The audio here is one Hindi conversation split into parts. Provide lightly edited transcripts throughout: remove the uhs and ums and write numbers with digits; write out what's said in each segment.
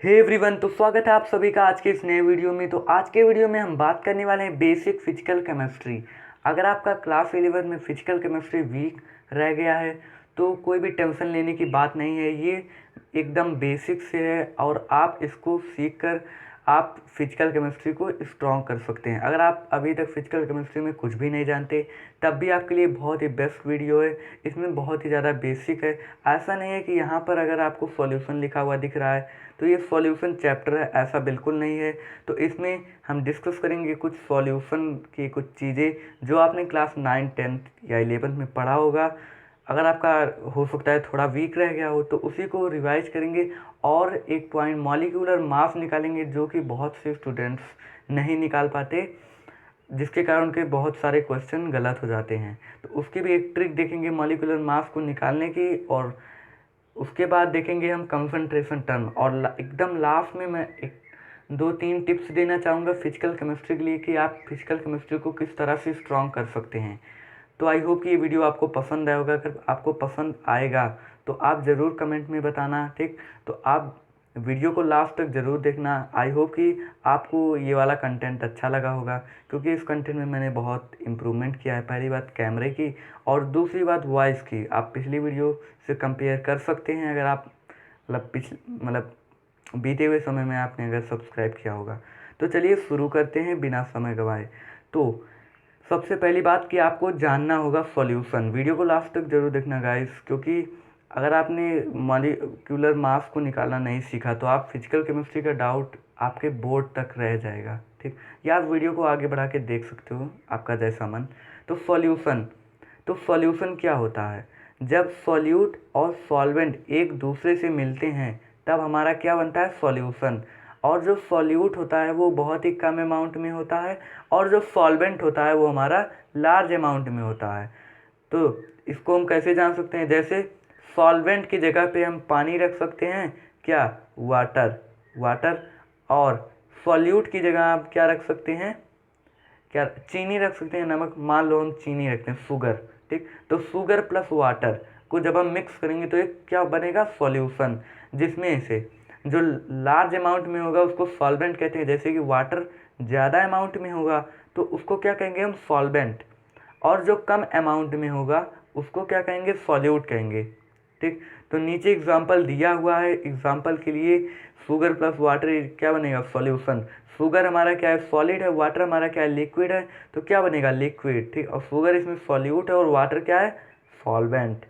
हे एवरीवन, तो स्वागत है आप सभी का आज के इस नए वीडियो में। तो आज के वीडियो में हम बात करने वाले हैं बेसिक फिजिकल केमिस्ट्री। अगर आपका क्लास 11 में फिजिकल केमिस्ट्री वीक रह गया है तो कोई भी टेंशन लेने की बात नहीं है। ये एकदम बेसिक से है और आप इसको सीख कर आप फिजिकल केमिस्ट्री को स्ट्रॉन्ग कर सकते हैं। अगर आप अभी तक फिजिकल केमिस्ट्री में कुछ भी नहीं जानते तब भी आपके लिए बहुत ही बेस्ट वीडियो है। इसमें बहुत ही ज़्यादा बेसिक है। ऐसा नहीं है कि यहाँ पर अगर आपको सॉल्यूशन लिखा हुआ दिख रहा है तो ये सॉल्यूशन चैप्टर है, ऐसा बिल्कुल नहीं है। तो इसमें हम डिस्कस करेंगे कुछ सॉल्यूशन की कुछ चीज़ें जो आपने क्लास 9, 10 या 11 में पढ़ा होगा। अगर आपका हो सकता है थोड़ा वीक रह गया हो तो उसी को रिवाइज करेंगे और एक पॉइंट मॉलिक्यूलर मास निकालेंगे जो कि बहुत से स्टूडेंट्स नहीं निकाल पाते, जिसके कारण उनके बहुत सारे क्वेश्चन गलत हो जाते हैं। तो उसकी भी एक ट्रिक देखेंगे मॉलिक्यूलर मास को निकालने की, और उसके बाद देखेंगे हम कंसंट्रेशन टर्म। और एकदम लास्ट में मैं एक 2-3 टिप्स देना चाहूँगा फिजिकल केमिस्ट्री के लिए कि आप फिजिकल केमिस्ट्री को किस तरह से स्ट्रॉन्ग कर सकते हैं। तो आई होप कि ये वीडियो आपको पसंद आया होगा। अगर आपको पसंद आएगा तो आप ज़रूर कमेंट में बताना, ठीक। तो आप वीडियो को लास्ट तक ज़रूर देखना। आई होप कि आपको ये वाला कंटेंट अच्छा लगा होगा, क्योंकि इस कंटेंट में मैंने बहुत इम्प्रूवमेंट किया है। पहली बात कैमरे की और दूसरी बात वॉइस की। आप पिछली वीडियो से कंपेयर कर सकते हैं अगर आप मतलब बीते हुए समय में आपने अगर सब्सक्राइब किया होगा। तो चलिए शुरू करते हैं बिना समय गंवाए। तो सबसे पहली बात कि आपको जानना होगा सॉल्यूशन। वीडियो को लास्ट तक जरूर देखना गाइस, क्योंकि अगर आपने मॉलिक्यूलर मास को निकालना नहीं सीखा तो आप फिजिकल केमिस्ट्री का डाउट आपके बोर्ड तक रह जाएगा, ठीक। या आप वीडियो को आगे बढ़ा के देख सकते हो, आपका जैसा मन। तो सॉल्यूशन क्या होता है? जब सॉल्यूट और सॉल्वेंट एक दूसरे से मिलते हैं तब हमारा क्या बनता है? सॉल्यूशन। और जो सॉल्यूट होता है वो बहुत ही कम अमाउंट में होता है और जो सॉल्वेंट होता है वो हमारा लार्ज अमाउंट में होता है। तो इसको हम कैसे जान सकते हैं? जैसे सॉल्वेंट की जगह पे हम पानी रख सकते हैं, क्या? वाटर। और सॉल्यूट की जगह आप क्या रख सकते हैं? क्या? चीनी रख सकते हैं, नमक। मान लो हम चीनी रखते हैं, शुगर, ठीक। तो शुगर प्लस वाटर को जब हम मिक्स करेंगे तो एक क्या बनेगा? सॉल्यूशन। जिसमें से जो लार्ज अमाउंट में होगा उसको सॉल्वेंट कहते हैं। जैसे कि वाटर ज़्यादा अमाउंट में होगा तो उसको क्या कहेंगे हम? सॉल्वेंट। और जो कम अमाउंट में होगा उसको क्या कहेंगे? सॉल्यूट कहेंगे, ठीक। तो नीचे एग्जाम्पल दिया हुआ है। एग्जाम्पल के लिए शुगर प्लस वाटर क्या बनेगा? सॉल्यूशन। शुगर हमारा क्या है? सॉलिड है। वाटर हमारा क्या है? लिक्विड है। तो क्या बनेगा? लिक्विड, ठीक। और शुगर इसमें सॉल्यूट है और वाटर क्या है? सॉल्वेंट।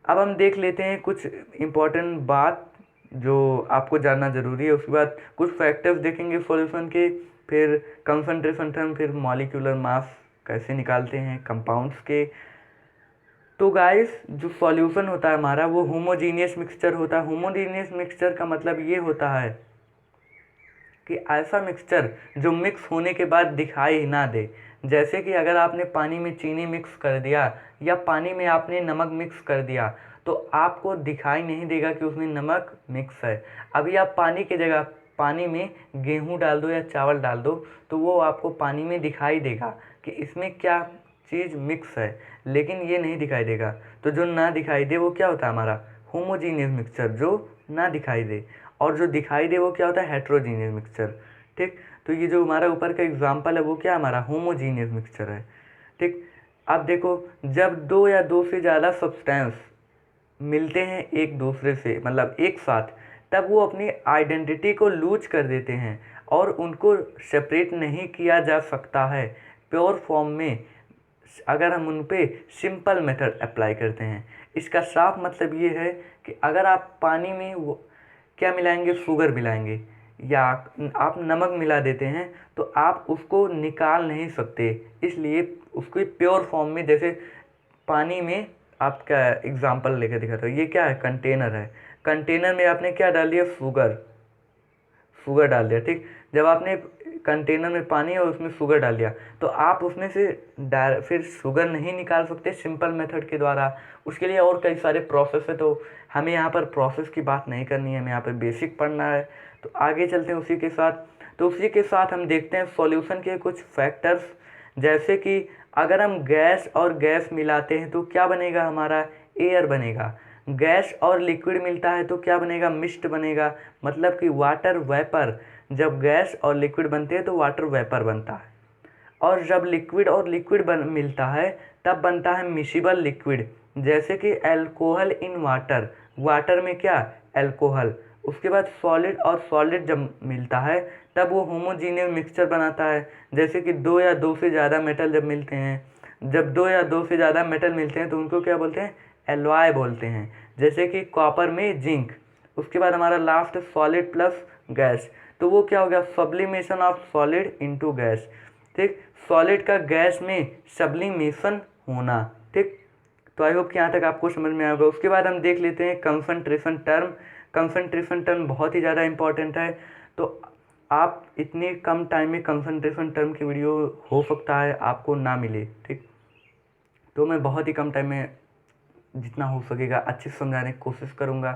अब हम देख लेते हैं कुछ इम्पोर्टेंट बात जो आपको जानना ज़रूरी है। उसके बाद कुछ फैक्टर्स देखेंगे सॉल्यूशन के, फिर कंसंट्रेशन टर्म, फिर मॉलिक्यूलर मास कैसे निकालते हैं कंपाउंड्स के। तो गाइस, जो सॉल्यूशन होता है हमारा वो होमोजीनियस मिक्सचर होता है। होमोजीनियस मिक्सचर का मतलब ये होता है कि ऐसा मिक्सचर जो मिक्स होने के बाद दिखाई ना दे। जैसे कि अगर आपने पानी में चीनी मिक्स कर दिया या पानी में आपने नमक मिक्स कर दिया तो आपको दिखाई नहीं देगा कि उसमें नमक मिक्स है। अभी आप पानी की जगह पानी में गेहूं डाल दो या चावल डाल दो तो वो आपको पानी में दिखाई देगा कि इसमें क्या चीज़ मिक्स है, लेकिन ये नहीं दिखाई देगा। तो जो ना दिखाई दे वो क्या होता है? हमारा होमोजीनियस मिक्सचर। जो ना दिखाई दे और जो दिखाई दे वो क्या होता है? हेट्रोजीनियस मिक्सचर, ठीक। तो ये जो हमारा ऊपर का एग्जांपल है वो क्या? हमारा होमोजीनियस मिक्सचर है, ठीक। अब देखो, जब दो या दो से ज़्यादा सब्सटेंस मिलते हैं एक दूसरे से, मतलब एक साथ, तब वो अपनी आइडेंटिटी को लूज कर देते हैं और उनको सेपरेट नहीं किया जा सकता है प्योर फॉर्म में अगर हम उन पे सिंपल मेथड अप्लाई करते हैं। इसका साफ मतलब ये है कि अगर आप पानी में वो क्या मिलाएंगे? शुगर मिलाएंगे या आप नमक मिला देते हैं तो आप उसको निकाल नहीं सकते। इसलिए उसको प्योर फॉर्म में, जैसे पानी में आपका एग्जांपल लेकर दिखाता हूँ। ये क्या है? कंटेनर है। कंटेनर में आपने क्या डाल दिया? शुगर डाल दिया, ठीक। जब आपने कंटेनर में पानी और उसमें शुगर डाल दिया तो आप उसमें से फिर शुगर नहीं निकाल सकते सिंपल मेथड के द्वारा। उसके लिए और कई सारे प्रोसेस है, तो हमें यहाँ पर प्रोसेस की बात नहीं करनी है, हमें यहाँ पर बेसिक पढ़ना है। तो आगे चलते हैं उसी के साथ। तो उसी के साथ हम देखते हैं सॉल्यूशन के कुछ फैक्टर्स। जैसे कि अगर हम गैस और गैस मिलाते हैं तो क्या बनेगा? हमारा एयर बनेगा। गैस और लिक्विड मिलता है तो क्या बनेगा, मिस्ट बनेगा, मतलब कि वाटर वेपर। जब गैस और लिक्विड बनते हैं तो वाटर वेपर बनता है। और जब लिक्विड और लिक्विड मिलता है तब बनता है मिसिबल लिक्विड, जैसे कि एल्कोहल इन वाटर, वाटर में क्या, एल्कोहल। उसके बाद सॉलिड और सॉलिड जब मिलता है तब वो होमोजीनियस मिक्सचर बनाता है, जैसे कि दो या दो से ज़्यादा मेटल जब मिलते हैं, जब दो या दो से ज़्यादा मेटल मिलते हैं तो उनको क्या बोलते हैं, एलॉय बोलते हैं, जैसे कि कॉपर में जिंक। उसके बाद हमारा लास्ट सॉलिड प्लस गैस, तो वो क्या हो गया, sublimation of solid into gas. ठीक, सॉलिड का गैस में सब्लिमेशन होना। ठीक, तो आई होप कि यहाँ तक आपको समझ में आएगा। उसके बाद हम देख लेते हैं कंसंट्रेशन टर्म। कंसंट्रेशन टर्म बहुत ही ज़्यादा इंपॉर्टेंट है, तो आप इतने कम टाइम में कंसंट्रेशन टर्म की वीडियो हो सकता है आपको ना मिले। ठीक, तो मैं बहुत ही कम टाइम में जितना हो सकेगा अच्छे से समझाने की कोशिश करूँगा।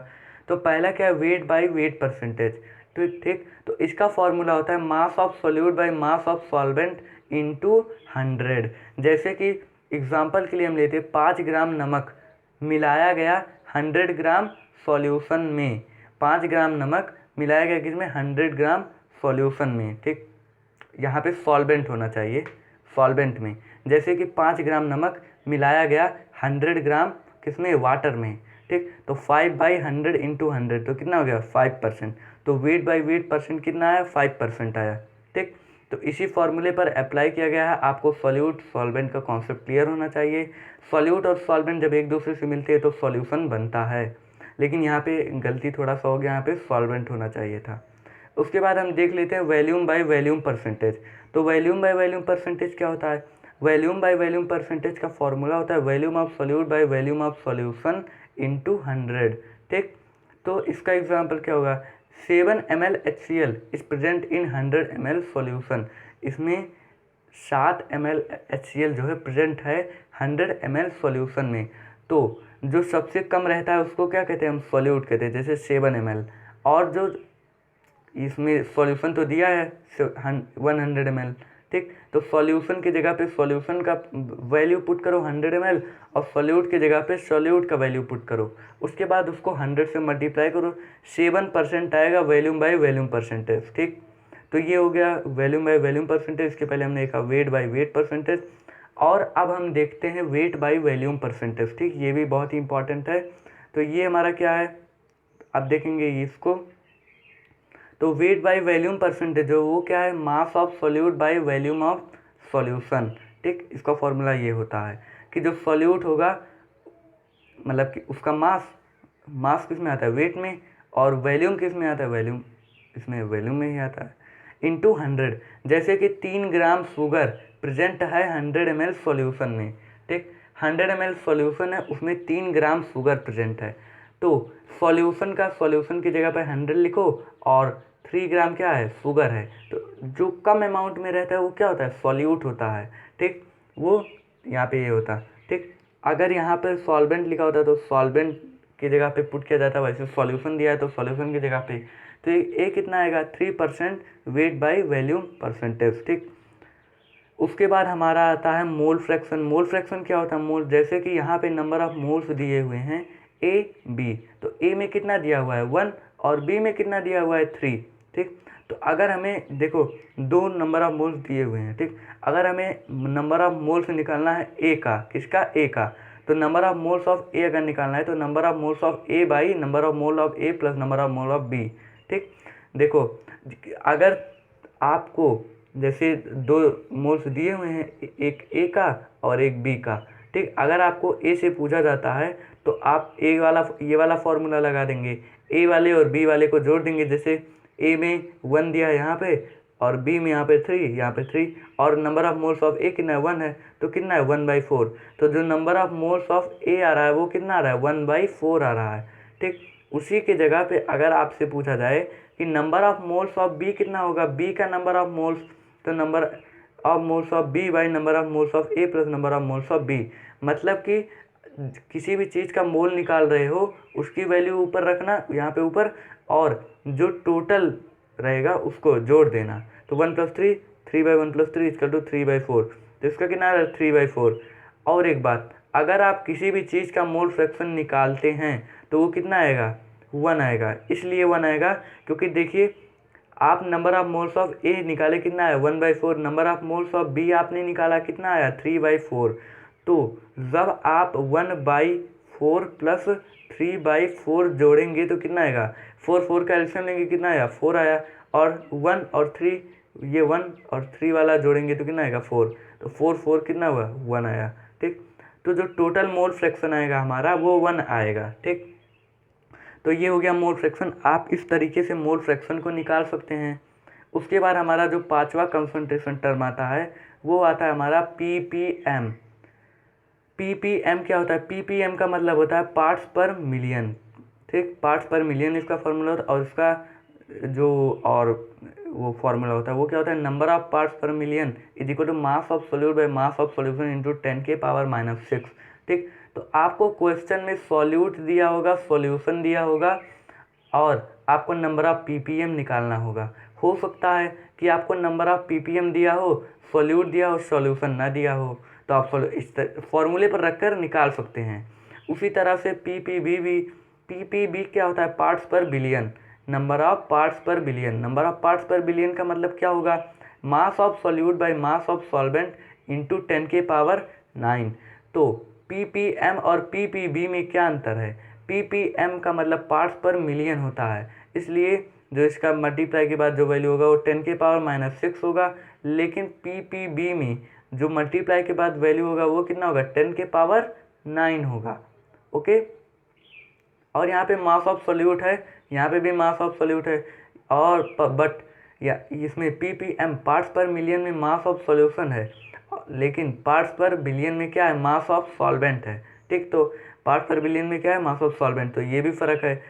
तो पहला क्या है, वेट बाय वेट परसेंटेज। तो ठीक, तो इसका फॉर्मूला होता है मास of solute by mass of solvent into 100। जैसे कि एग्जांपल के लिए हम लेते हैं 5 ग्राम नमक मिलाया गया 100 ग्राम सॉल्यूशन में, 5 ग्राम नमक मिलाया गया किसमें, 100 ग्राम सॉल्यूशन में। ठीक, यहाँ पे सॉल्वेंट होना चाहिए, सॉल्वेंट में। जैसे कि 5 ग्राम नमक मिलाया गया 100 ग्राम किसमें, वाटर में। ठीक, तो 5/100 इंटू 100 तो कितना हो गया, 5%। तो वेट बाई वेट परसेंट कितना आया, 5% आया। ठीक, तो इसी फॉर्मूले पर अप्लाई किया गया है। आपको सॉल्यूट सॉल्वेंट का कॉन्सेप्ट क्लियर होना चाहिए। सॉल्यूट और सॉल्वेंट जब एक दूसरे से मिलते हैं तो सॉल्यूशन बनता है, लेकिन यहाँ पे गलती थोड़ा सा हो गया, यहाँ पे सॉल्वेंट होना चाहिए था। उसके बाद हम देख लेते हैं वॉल्यूम बाय वॉल्यूम परसेंटेज। तो वॉल्यूम बाय वॉल्यूम परसेंटेज क्या होता है, वॉल्यूम बाय वॉल्यूम परसेंटेज का फॉर्मूला होता है volume of solute by volume of solution into 100। ठीक, तो इसका एग्जांपल क्या होगा, 7 ml HCl is present in 100 ml solution. इसमें 7 ml HCl जो है प्रेजेंट है 100 ml सॉल्यूशन में। तो जो सबसे कम रहता है उसको क्या कहते हैं, हम सॉल्यूट कहते हैं, जैसे 7 ml। और जो इसमें सॉल्यूशन तो दिया है 100 ml। ठीक, तो सॉल्यूशन की जगह पे सॉल्यूशन का वैल्यू पुट करो 100 ml, और सॉल्यूट की जगह पे सॉल्यूट का वैल्यू पुट करो। उसके बाद उसको 100 से मल्टीप्लाई करो, 7% आएगा वॉल्यूम बाय वॉल्यूम परसेंटेज। ठीक, तो ये हो गया वॉल्यूम बाय वॉल्यूम परसेंटेज। इसके पहले हमने देखा वेट बाय वेट परसेंटेज, और अब हम देखते हैं वेट बाय वॉल्यूम परसेंटेज। ठीक, ये भी बहुत ही इंपॉर्टेंट है। तो ये हमारा क्या है, अब देखेंगे इसको। तो वेट बाय वॉल्यूम परसेंटेज जो वो क्या है, मास of solute by volume of solution. ठीक, इसका फॉर्मूला ये होता है कि जो सॉल्यूट होगा मतलब कि उसका मास किस में आता है, वेट में, और वॉल्यूम किस में आता है, वॉल्यूम इसमें वॉल्यूम में ही आता है, इनटू 100। जैसे कि 3 ग्राम शुगर प्रेजेंट है 100 ml सॉल्यूशन में। ठीक, 100 ml सॉल्यूशन है, उसमें 3 ग्राम शुगर प्रेजेंट है। तो सॉल्यूशन का सॉल्यूशन की जगह पे 100 लिखो, और 3 ग्राम क्या है, शुगर है। तो जो कम अमाउंट में रहता है वो क्या होता है, सॉल्यूट होता है। ठीक, वो यहाँ पे ये होता है। ठीक, अगर यहाँ पर सॉल्वेंट लिखा होता है तो सॉल्वेंट की जगह पे पुट किया जाता है, वैसे सॉल्यूशन दिया है तो सॉल्यूशन की जगह पे। तो ये कितना आएगा, 3% वेट बाय वॉल्यूम परसेंटेज। ठीक, उसके बाद हमारा आता है मोल फ्रैक्शन। मोल फ्रैक्शन क्या होता है, मोल, जैसे कि यहाँ पे नंबर ऑफ मोल्स दिए हुए हैं A B, तो A में कितना दिया हुआ है 1, और B में कितना दिया हुआ है 3। ठीक, तो अगर हमें देखो 2 नंबर ऑफ मोल्स दिए हुए हैं। ठीक, अगर हमें नंबर ऑफ मोल्स निकालना है A का, किसका, A का, तो number of moles of A अगर निकालना है तो number of moles of A by number of mole of A plus number of mole of B। ठीक, देखो अगर आपको जैसे 2 मोल्स दिए हुए हैं, एक A का और एक B का। ठीक, अगर आपको A से पूछा जाता है तो आप A वाला ये वाला फॉर्मूला लगा देंगे, A वाले और B वाले को जोड़ देंगे। जैसे A में 1 दिया है यहाँ पे, और B में यहाँ पे 3, यहाँ पे 3, और number of moles of A कितना है, 1 है, तो कितना है 1/4। तो जो number of moles of A आ रहा है वो कितना आ रहा है, 1/4 आ रहा है। ठीक, उसी के जगह पे अगर आपसे पूछा जाए कि number of moles of B कितना होगा, B का नंबर ऑफ मोल्स, तो number of moles of B by number of moles of A plus number of moles of B। मतलब कि किसी भी चीज़ का मोल निकाल रहे हो उसकी वैल्यू ऊपर रखना यहाँ पे ऊपर, और जो टोटल रहेगा उसको जोड़ देना। तो 1 + 3, 3/1 + 3 = 3/4। तो इसका कितना है 3/4। और एक बात, अगर आप किसी भी चीज़ का मोल फ्रैक्शन निकालते हैं तो वो कितना आएगा, 1 आएगा। इसलिए 1 आएगा क्योंकि देखिए आप number of moles of A निकाले कितना है 1/4, number of moles of B आपने निकाला कितना आया 3/4। तो जब आप 1/4 प्लस 3/4 जोड़ेंगे तो कितना आएगा, 4 का एलसीएम लेंगे कितना आया 4 आया, और 1 और 3 ये 1 और 3 वाला जोड़ेंगे तो कितना आएगा 4, तो 4 कितना हुआ 1 आया। ठीक, तो जो टोटल मोल फ्रैक्शन आएगा हमारा वो 1 आएगा। ठीक, तो ये हो गया मोल फ्रैक्शन। आप इस तरीके से मोल फ्रैक्शन को निकाल सकते हैं। उसके बाद हमारा जो पांचवा कंसंट्रेशन टर्म आता है वो आता है हमारा ppm। ppm क्या होता है, ppm का मतलब होता है पार्ट्स पर मिलियन। ठीक, पार्ट्स पर मिलियन इसका फॉर्मूला होता है, और इसका जो और वो फॉर्मूला होता है वो क्या होता है, number of parts per million is equal to mass of solute by mass of solution into 10⁻⁶। ठीक, तो आपको क्वेश्चन में सॉल्यूट दिया होगा, सॉल्यूशन दिया होगा, और आपको नंबर ऑफ ppm निकालना होगा। हो सकता है कि आपको नंबर ऑफ ppm दिया हो, सॉल्यूट दिया हो, सॉल्यूशन ना दिया हो, तो आप इस फॉर्मूले पर रखकर निकाल सकते हैं। उसी तरह से ppb क्या होता है, पार्ट्स पर बिलियन, नंबर ऑफ पार्ट्स पर बिलियन। नंबर ऑफ पार्ट्स पर बिलियन का मतलब क्या होगा, मास of solute by mass of solvent into 10⁹। तो ppm और ppb में क्या अंतर है, ppm का मतलब पार्ट्स पर मिलियन होता है, इसलिए जो इसका मल्टीप्लाई के बाद जो वैल्यू होगा वो 10⁻⁶ होगा, लेकिन ppb में जो मल्टीप्लाई के बाद वैल्यू होगा वो कितना होगा 10⁹ होगा। ओके, और यहाँ पे मास ऑफ सॉल्यूट है, यहाँ पे भी मास ऑफ सॉल्यूट है, और बट या इसमें ppm पार्ट्स पर मिलियन में मास ऑफ सॉल्यूशन है, लेकिन पार्ट्स पर बिलियन में क्या है, मास ऑफ सॉल्वेंट है। ठीक, तो पार्ट्स पर बिलियन में क्या है, मास ऑफ सॉल्वेंट, तो ये भी फ़र्क है,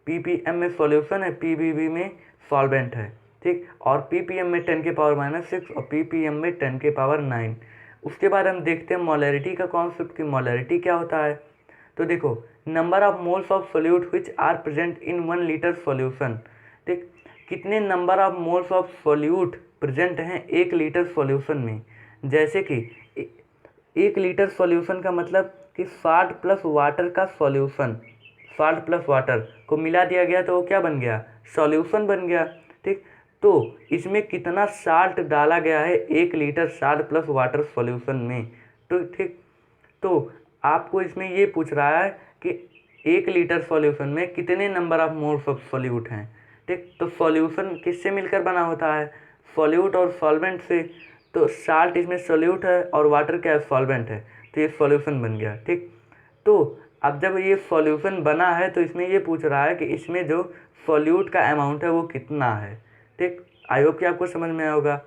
ppm में सॉल्यूशन है, ppb में सॉल्वेंट है। ठीक, और ppm में 10⁻⁶ और ppm में 10⁹। उसके बाद हम देखते हैं मोलैरिटी का कॉन्सेप्ट कि मोलैरिटी क्या होता है। तो देखो, number of moles of solute which are present in 1 litre solution. ठीक, कितने number of moles of solute present हैं 1 लीटर सॉल्यूशन में। जैसे कि 1 लीटर सॉल्यूशन का मतलब कि 60 प्लस वाटर का सॉल्यूशन, 60 प्लस वाटर को मिला दिया गया तो वो क्या बन गया, सॉल्यूशन बन गया। ठीक, तो इसमें कितना साल्ट डाला गया है 1 लीटर 60 प्लस वाटर सॉल्यूशन में। तो ठीक, तो आपको इसमें ये पूछ रहा है कि 1 लीटर सॉल्यूशन में कितने number of moles of solute हैं। ठीक, तो सॉल्यूशन किससे मिलकर बना होता है, सॉल्यूट और सॉल्वेंट से। तो साल्ट इसमें सॉल्यूट है और वाटर क्या है, सॉल्वेंट है, तो ये सॉल्यूशन बन गया। ठीक, तो अब जब ये सॉल्यूशन बना है तो इसमें ये पूछ रहा है कि इसमें जो सॉल्यूट का अमाउंट है वो कितना है। ठीक, आई होप कि आपको समझ में आया होगा।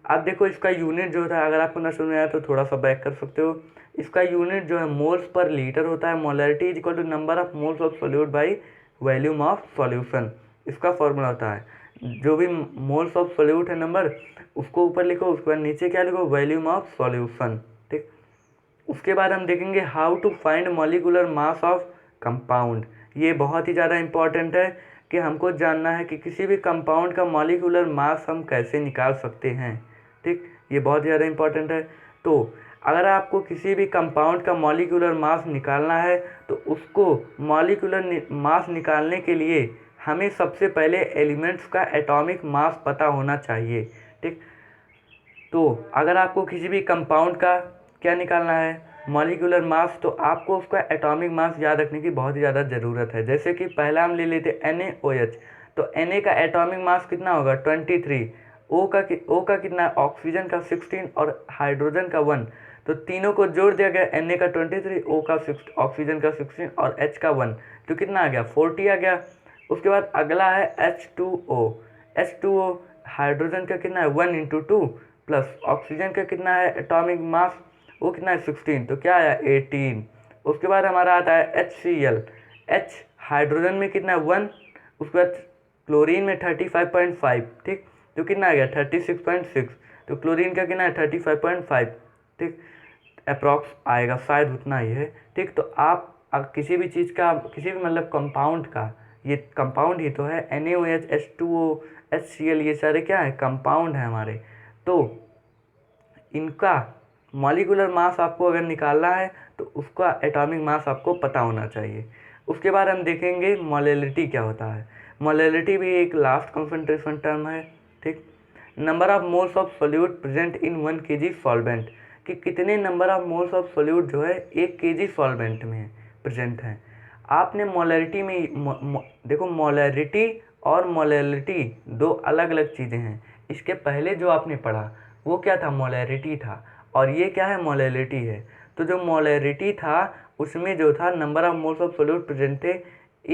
अब देखो इसका यूनिट जो होता है, अगर आपको ना समझ में आया तो थोड़ा सा बैक कर सकते हो। इसका यूनिट जो है मोल्स पर लीटर होता है। Molarity is equal to number of moles of solute by volume of solution, इसका फॉर्मूला होता है। जो भी मोल्स ऑफ सॉल्यूट है नंबर, उसको ऊपर लिखो, उसके बाद नीचे क्या लिखो, वॉल्यूम ऑफ सॉल्यूशन। ठीक, उसके बाद हम देखेंगे how to find molecular mass of compound. ये बहुत ही ज़्यादा इंपॉर्टेंट है कि हमको जानना है कि किसी भी कंपाउंड का मॉलिक्यूलर मास हम कैसे निकाल सकते हैं। ठीक, ये बहुत ज़्यादा इंपॉर्टेंट है। तो अगर आपको किसी भी कंपाउंड का मॉलिक्यूलर मास निकालना है तो उसको मॉलिक्यूलर मास निकालने के लिए हमें सबसे पहले एलिमेंट्स का एटॉमिक मास पता होना चाहिए। ठीक, तो अगर आपको किसी भी कंपाउंड का क्या निकालना है, मॉलिक्यूलर मास, तो आपको उसका एटॉमिक मास याद रखने की बहुत ही ज़्यादा ज़रूरत है। जैसे कि पहला हम ले लेते NaOH, तो Na का एटॉमिक मास कितना होगा 23, O का कितना, ऑक्सीजन का 16 और हाइड्रोजन का 1, तो तीनों को जोड़ दिया गया, Na का 23, O का 6, ऑक्सीजन का 16 और H का 1, तो कितना आ गया 40 आ गया। उसके बाद अगला है H2O हाइड्रोजन का कितना है 1 × 2 प्लस ऑक्सीजन का कितना है एटॉमिक मास, वो कितना है 16, तो क्या आया 18। उसके बाद हमारा आता है HCl, H हाइड्रोजन में कितना है 1, उसके बाद क्लोरीन में 35.5, ठीक, तो कितना आ गया 36.6, तो क्लोरीन का कितना है 35.5, ठीक, अप्रॉक्स आएगा, शायद उतना ही है। ठीक, तो आप किसी भी चीज़ का, किसी भी मतलब कंपाउंड का, ये कंपाउंड ही तो है, NaOH, H2O, HCl, ये सारे क्या है कंपाउंड है हमारे। तो इनका मॉलिक्यूलर मास आपको अगर निकालना है तो उसका एटॉमिक मास आपको पता होना चाहिए। उसके बाद हम देखेंगे मोलैलिटी क्या होता है। मोलैलिटी भी एक लास्ट कंसंट्रेशन टर्म है, ठीक। Number of moles of solute present in 1 kg solvent, कि कितने number of moles of solute जो है 1 kg सॉल्वेंट में प्रेजेंट हैं। आपने मोलैरिटी में देखो, मोलैरिटी और मोलैलिटी दो अलग अलग चीज़ें हैं। इसके पहले जो आपने पढ़ा वो क्या था, मोलैरिटी था, और ये क्या है, मोलैलिटी है। तो जो मोलैरिटी था उसमें जो था number of moles of solute present थे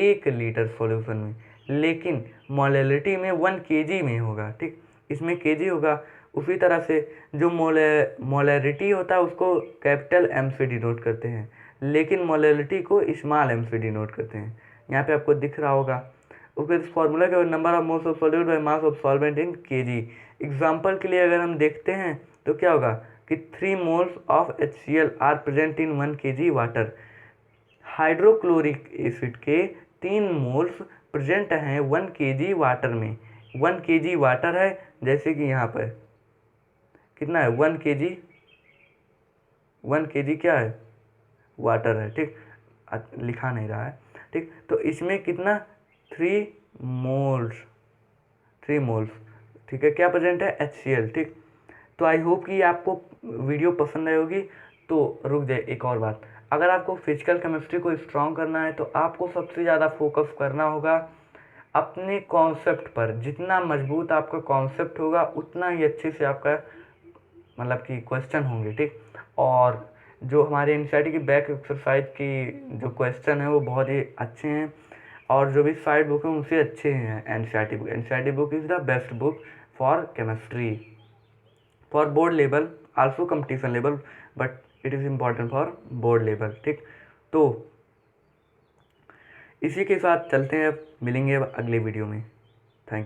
1 लीटर सॉल्यूशन में, लेकिन मोलैलिटी में 1 kg में होगा, ठीक। इसमें kg होगा। उसी तरह से जो मोलैरिटी होता है उसको कैपिटल M से डिनोट करते हैं, लेकिन मोलैलिटी को स्मॉल m से डिनोट करते हैं। यहाँ पे आपको दिख रहा होगा। उसके फॉर्मूला क्या, number of moles of solute by mass of solvent in kg। Example के लिए अगर हम देखते हैं तो क्या होगा कि 3 moles of HCl are present in 1 kg water. Hydrochloric acid के 3 मोल्स प्रेजेंट हैं 1 kg वाटर में। 1 kg वाटर है, जैसे कि यहाँ पर कितना है, 1 kg क्या है, वाटर है, ठीक। लिखा नहीं रहा है, ठीक। तो इसमें कितना 3 मोल्स, ठीक है, क्या प्रेजेंट है, HCl, ठीक। तो आई होप कि आपको वीडियो पसंद आई होगी। तो रुक जाए, एक और बात, अगर आपको फिजिकल केमिस्ट्री को स्ट्रॉन्ग करना है तो आपको सबसे ज़्यादा फोकस करना होगा अपने कॉन्सेप्ट पर। जितना मजबूत आपका कॉन्सेप्ट होगा उतना ही अच्छे से आपका मतलब कि क्वेश्चन होंगे, ठीक। और जो हमारे एनसीईआरटी की बैक एक्सरसाइज की जो क्वेश्चन है वो बहुत ही अच्छे हैं, और जो भी साइड बुक है उनसे अच्छे हैं NCERT book. NCERT book is the best book for chemistry, for board level, also competition level, but it is important for board level, ठीक। तो इसी के साथ चलते हैं, मिलेंगे अगले वीडियो में। Thank you.